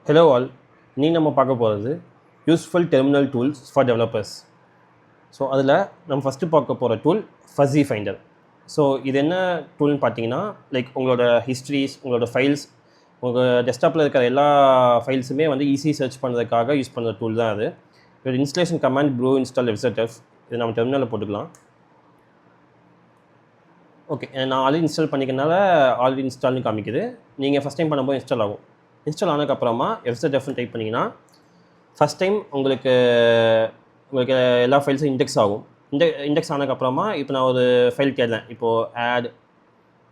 Hello all, நீ நம்ம பார்க்க போகிறது useful terminal tools for developers. So அதில் நம்ம ஃபஸ்ட்டு பார்க்க போகிற டூல் ஃபஸி ஃபைண்டர். ஸோ இது என்ன டூல்னு பார்த்தீங்கன்னா, லைக் உங்களோட ஹிஸ்ட்ரிஸ், உங்களோட ஃபைல்ஸ், உங்கள் டெஸ்க்டாப்பில் இருக்கிற எல்லா ஃபைல்ஸுமே வந்து ஈஸி சர்ச் பண்ணுறதுக்காக யூஸ் பண்ணுற டூல் தான் அது. இதோட installation command brew install FZF. இது நம்ம டெர்மினலில் போட்டுக்கலாம். ஓகே, நான் ஆல்ரெடி இன்ஸ்டால் பண்ணிக்கிறனால ஆல்ரெடி இன்ஸ்டால்னு காமிக்குது. நீங்கள் ஃபஸ்ட் டைம் பண்ணும்போது இன்ஸ்டால் ஆகும். இன்ஸ்டால் ஆனதுக்கப்புறமா FZFன்னு டைப் பண்ணிங்கன்னா ஃபஸ்ட் டைம் உங்களுக்கு எல்லா ஃபைல்ஸும் இண்டெக்ஸ் ஆகும். இண்டெக்ஸ் ஆனதுக்கப்புறமா இப்போ நான் ஒரு ஃபைல் தேடுறேன், இப்போது ஆட்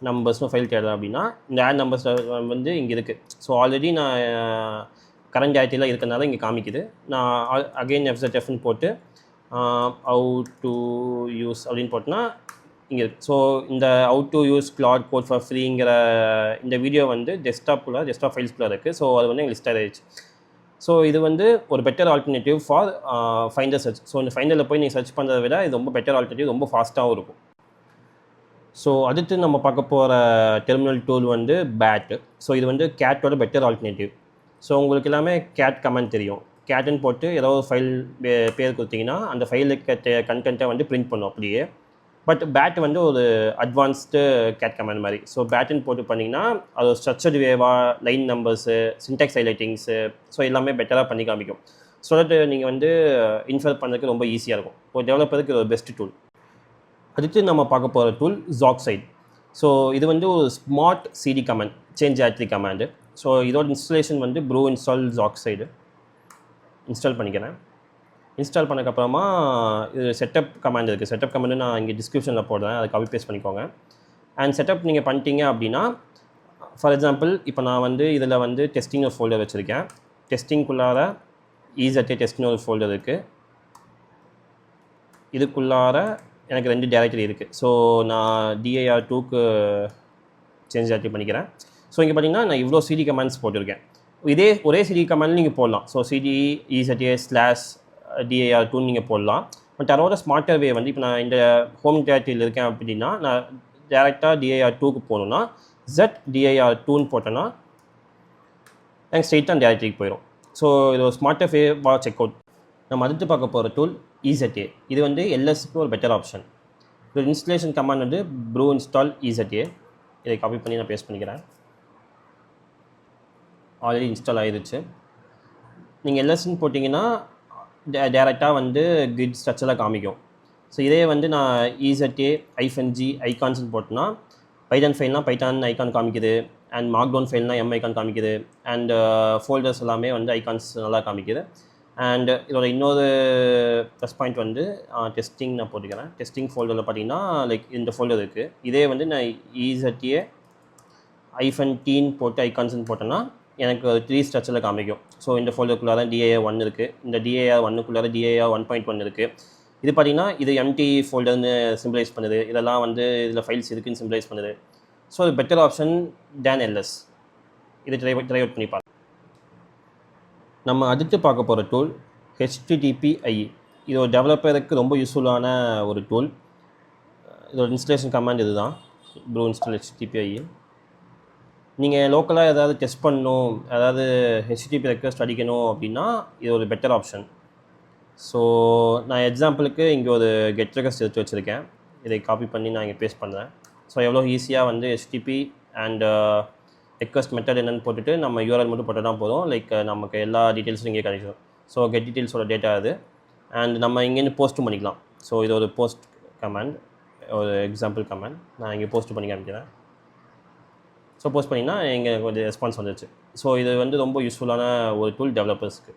நம்பர்ஸ்னு ஃபைல் தேடுறேன் அப்படின்னா இந்த ஆட் நம்பர்ஸ் வந்து இங்கே இருக்குது. ஸோ ஆல்ரெடி நான் கரண்ட் டேரக்டரியில் இருக்கிறனால இங்கே காமிக்குது. நான் அகெயின் FZFன்னு போட்டு ஹவு டு யூஸ் அப்படின்னு போட்டோன்னா இங்கே இருக்குது. ஸோ இந்த how to use Claude Code for ஃப்ரீங்கிற இந்த வீடியோ வந்து டெஸ்க்டாப் ஃபைல்ஸ்குள்ளே இருக்குது. ஸோ அது வந்து லிஸ்ட் ஆகிடுச்சு. ஸோ இது வந்து ஒரு better alternative for finder search. So இந்த ஃபைண்டரில் போய் நீங்கள் சர்ச் பண்ணுறதை விட இது ரொம்ப பெட்டர் ஆல்டர்னேட்டிவ், ரொம்ப ஃபாஸ்ட்டாகவும் இருக்கும். ஸோ அடுத்து நம்ம பார்க்க போகிற டெர்மினல் டூல் வந்து பேட். ஸோ இது வந்து கேட்டோட பெட்டர் ஆல்டர்னேட்டிவ். ஸோ உங்களுக்கு எல்லாமே கேட் கமெண்ட் தெரியும். கேட்டுன்னு போட்டு ஏதோ ஒரு ஃபைல் பேர் கொடுத்தீங்கன்னா அந்த ஃபைலுக்கு கண்டென்ட்டை வந்து பிரிண்ட் பண்ணும் அப்படியே. பட் பேட் வந்து ஒரு அட்வான்ஸ்டு கேட் கமெண்ட் மாதிரி. ஸோ பேட்டுன்னு போட்டு பண்ணிங்கன்னா அது ஒரு ஸ்ட்ரக்சர்டு வேவாக, line numbers, syntax highlightings, so எல்லாமே பெட்டராக பண்ணி காமிக்கும். ஸோ தட் நீங்கள் வந்து இன்ஃபர் பண்ணுறதுக்கு ரொம்ப ஈஸியாக இருக்கும். ஒரு டெவலப்பருக்கு இது ஒரு பெஸ்ட் டூல். அடுத்து நம்ம பார்க்க போகிற டூல் ஜாக்சைட். ஸோ இது வந்து ஒரு ஸ்மார்ட் சிடி கமெண்ட், சேஞ்ச் ஆட்ரி கமாண்டு. ஸோ இதோட இன்ஸ்டலேஷன் வந்து ப்ரூ இன்ஸ்டால் ஜாக்சைடு. இன்ஸ்டால் பண்ணிக்கிறேன். இன்ஸ்டால் பண்ணக்கப்புறமா இது செட்டப் கமாண்ட் இருக்குது. செட்டப் கமாண்டு நான் இங்கே டிஸ்கிரிப்ஷனில் போடுறேன், அதை காப்பி பேஸ்ட் பண்ணிக்கோங்க. அண்ட் செட்டப் நீங்கள் பண்ணிட்டீங்க அப்படின்னா, ஃபார் எக்ஸாம்பிள் இப்போ நான் வந்து இதில் வந்து டெஸ்டிங் ஒரு ஃபோல்டர் வச்சுருக்கேன். டெஸ்டிங்குள்ளார EZA டெஸ்டிங் ஒரு ஃபோல்டர் இருக்குது. இதுக்குள்ளார எனக்கு 2 டைரக்டரி இருக்குது. ஸோ நான் dir2க்கு சேஞ்ச் ஆட்ரி பண்ணிக்கிறேன். ஸோ இங்கே பார்த்தீங்கன்னா நான் இவ்வளோ சிடி கமாண்ட்ஸ் போட்டிருக்கேன். ஒரே சிடி கமாண்ட் நீங்கள் போடலாம். ஸோ CD EZA/dir2 நீங்கள் போடலாம். பட் அதோட ஸ்மார்ட்டர் வே வந்து இப்போ நான் இந்த ஹோம் டைரக்டரியில் இருக்கேன் அப்படின்னா நான் டேரெக்டாக dir2க்கு போகணுன்னா dir2ன்னு போட்டேன்னா எனக்கு ஸ்ட்ரெயிட்டாக டைரக்டரிக்கு போயிடும். ஸோ இது ஒரு ஸ்மார்ட்டர் வேவாக செக் அவுட். நம்ம அடுத்து பார்க்க போகிற டூல் EZA. இது வந்து LSக்கு ஒரு பெட்டர் ஆப்ஷன். இது இன்ஸ்டலேஷன் கமாண்ட் வந்து ப்ரூ இன்ஸ்டால் EZA. இதை காப்பி பண்ணி நான் பேஸ்ட் பண்ணிக்கிறேன். ஆல்ரெடி இன்ஸ்டால் ஆகிருச்சு. நீங்கள் LSன்னு போட்டிங்கன்னா டேரெக்டாக வந்து கிரிட் ஸ்ட்ரக்சரில் காமிக்கும். ஸோ இதே வந்து நான் EZA-G ஐகான்ஸ்னு போட்டோன்னா பைதான் ஃபைல்னால் பைதான் ஐகான் காமிக்குது, அண்ட் மார்க்டவுன் ஃபைல்னால் M ஐகான் காமிக்குது, அண்ட் ஃபோல்டர்ஸ் எல்லாமே வந்து ஐகான்ஸ் நல்லா காமிக்குது. அண்ட் இதோட இன்னொரு ப்ளஸ் பாயிண்ட் வந்து டெஸ்டிங் நான் போட்டுக்கிறேன். டெஸ்டிங் ஃபோல்டரில் பார்த்தீங்கன்னா லைக் இந்த ஃபோல்டர் இருக்குது. இதே வந்து நான் EZA-T போட்டு ஐகான்ஸ்ன்னு போட்டேன்னா எனக்கு ஒரு 3 ஸ்ட்ரக்சரில் காமிக்கும். ஸோ இந்த ஃபோல்டருக்குள்ளார DAR1 இருக்குது, இந்த DAR1க்குள்ளார DAR1.1 இருக்குது. இது பார்த்திங்கன்னா இது எம்டி ஃபோல்டர்னு சிம்பிளைஸ் பண்ணுது. இதெல்லாம் வந்து இதில் ஃபைல்ஸ் இருக்குதுன்னு சிம்பிளைஸ் பண்ணுது. ஸோ அது பெட்டர் ஆப்ஷன் தேன் LS. இது ட்ரை அவுட் பண்ணி பார்க்கலாம். நம்ம அடுத்து பார்க்க போகிற டூல் HTTP/IE. இது ஒரு டெவலப்பருக்கு ரொம்ப யூஸ்ஃபுல்லான ஒரு டூல். இதோட இன்ஸ்டலேஷன் கமாண்ட் இது தான், ப்ரூ இன்ஸ்டால் HTTP/IE. நீங்கள் லோக்கலாக ஏதாவது டெஸ்ட் பண்ணணும், அதாவது HTTP ரெக்வெஸ்ட் அடிக்கணும் அப்படின்னா இது ஒரு பெட்டர் ஆப்ஷன். ஸோ நான் எக்ஸாம்பிளுக்கு இங்கே ஒரு கெட் ரெக்வெஸ்ட் எடுத்து வச்சுருக்கேன். இதை காப்பி பண்ணி நான் இங்கே பேஸ்ட் பண்ணுறேன். ஸோ எவ்வளோ ஈஸியாக வந்து HTTP அண்ட் ரெக்வெஸ்ட் மெத்தட் என்னென்னு போட்டுட்டு நம்ம URL மட்டும் போட்டால் தான் போதும். லைக் நமக்கு எல்லா டீட்டெயில்ஸும் இங்கே கிடைக்கும். ஸோ கெட் டீட்டெயில்ஸோட டேட்டா அது. அண்ட் நம்ம இங்கேருந்து போஸ்ட்டும் பண்ணிக்கலாம். ஸோ இது ஒரு போஸ்ட் கமாண்ட், ஒரு எக்ஸாம்பிள் கமாண்ட். நான் இங்கே போஸ்ட் பண்ணி காமிக்கிறேன். ஸோ போஸ்ட் பண்ணிங்கன்னா இங்கே கொஞ்சம் ரெஸ்பான்ஸ் வந்துச்சு. ஸோ இது வந்து ரொம்ப யூஸ்ஃபுல்லான ஒரு டூல் டெவலப்பர்ஸ்க்கு.